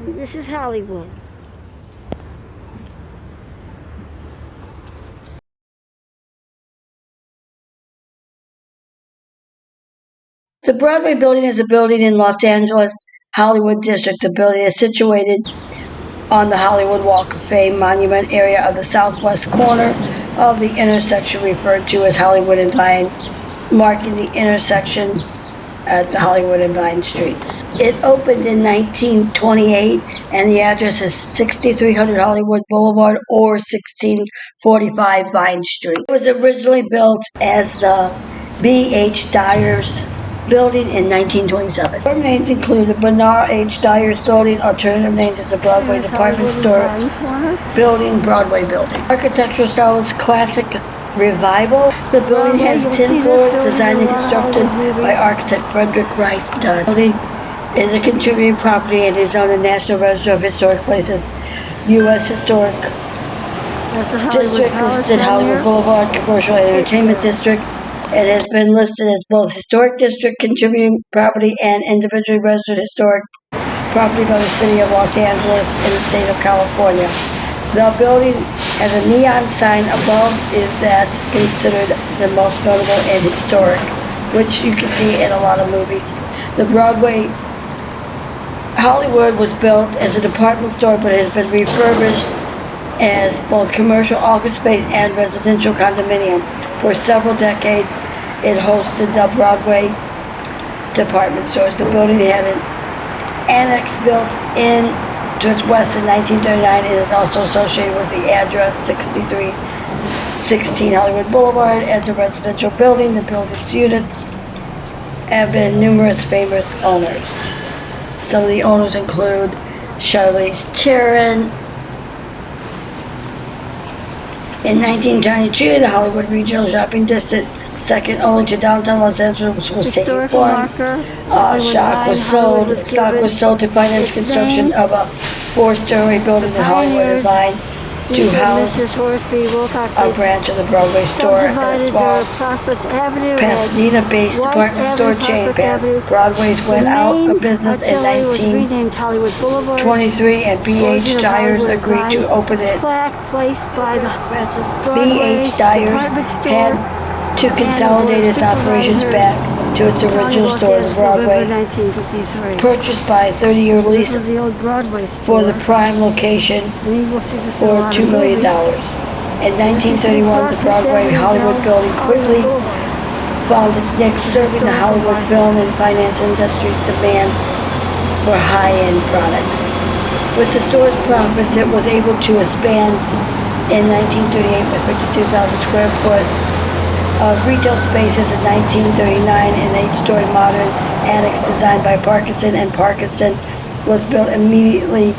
This is Hollywood. The Broadway building is a building in Los Angeles, Hollywood district. The building is situated on the Hollywood Walk of Fame monument area of the southwest corner of the intersection referred to as Hollywwood and Vine, marking the intersection at the Hollywood and Vine streets. It opened in 1928 and the address is 6300 Hollywood Boulevard or 1645 Vine Street. It was originally built as the B.H. Dyer's building in 1927. Other names include the Bernard H. Dyer's building. Alternative names is the Broadway department store building, Broadway building. Architectural style is classic revival. The building has 10 floors, designed and constructed by architect Frederick Rice Dunn. The building is a contributing property and is on the National Register of Historic Places, U.S. Historic District, listed Hollywood Boulevard Commercial and Entertainment District. It has been listed as both Historic District Contributing Property and individually registered historic property by the City of Los Angeles in the state of California. The building has a neon sign above is that considered the most notable and historic, which you can see in a lot of movies. The Broadway Hollywwood was built as a department store but has been refurbished as both commercial office space and residential condominium. For several decades, it hosted the Broadway department stores. The building had an annex built in to its west in 1939. It is also associated with the address 6316 Hollywood Boulevard as a residential building. The building's units have been numerous famous owners. Some of the owners include Charlize Theron. In 1992, the Hollywood Regional Shopping District, second only to downtown Los Angeles, was taken form. Stock was sold to finance construction of a 4-story building in Hollywood and Vine to house a branch of the Broadway store and a small Pasadena-based department store chain. Broadway's went out of business in 1923 and B.H. Dyer's agreed to open it. B.H. Dyer's had to consolidate its operations back to its original stores in Broadway, purchased by a 30-year lease for the prime location for $2 million. In 1931, the Broadway Hollywood building quickly found its niche, serving the Hollywood film and finance industry's demand for high-end products. With the store's profits, it was able to expand in 1938 with 52,000 square foot of retail spaces. In 1939, an 8-story modern annex designed by Parkinson and Parkinson was built immediately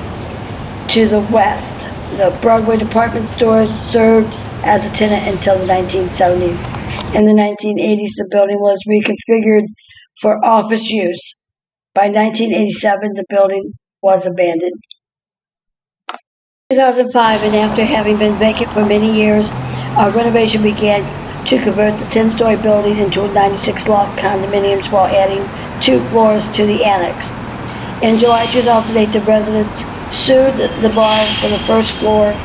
to the west. The Broadway department stores served as a tenant until the 1970s. In the 1980s, the building was reconfigured for office use. By 1987, the building was abandoned. 2005, and after having been vacant for many years, renovation began to convert the 10-story building into 96 loft condominiums while adding 2 floors to the annex. In July 2008, the residents sued the bar for the first floor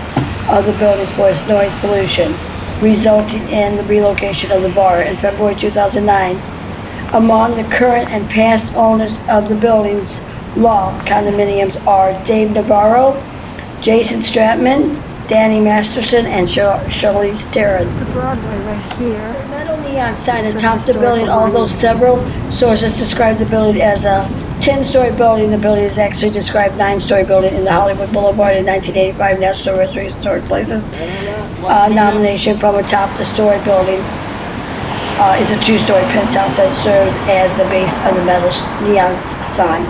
of the building for its noise pollution, resulting in the relocation of the bar. In February 2009, among the current and past owners of the building's loft condominiums are Dave Navarro, Jason Stratman, Danny Masterson, and Charlize Theron. The Broadway right here. The metal neon sign atop the building, although several sources describe the building as a 10-story building, the building is actually described 9-story building in the Hollywood Boulevard in 1985 National Register of Historic Places. Nomination from atop the story building is a 2-story penthouse that serves as the base of the metal neon sign.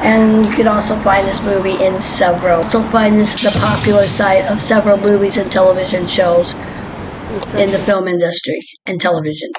And you can also find this movie in several. Also find this is a popular site of several movies and television shows in the film industry and television.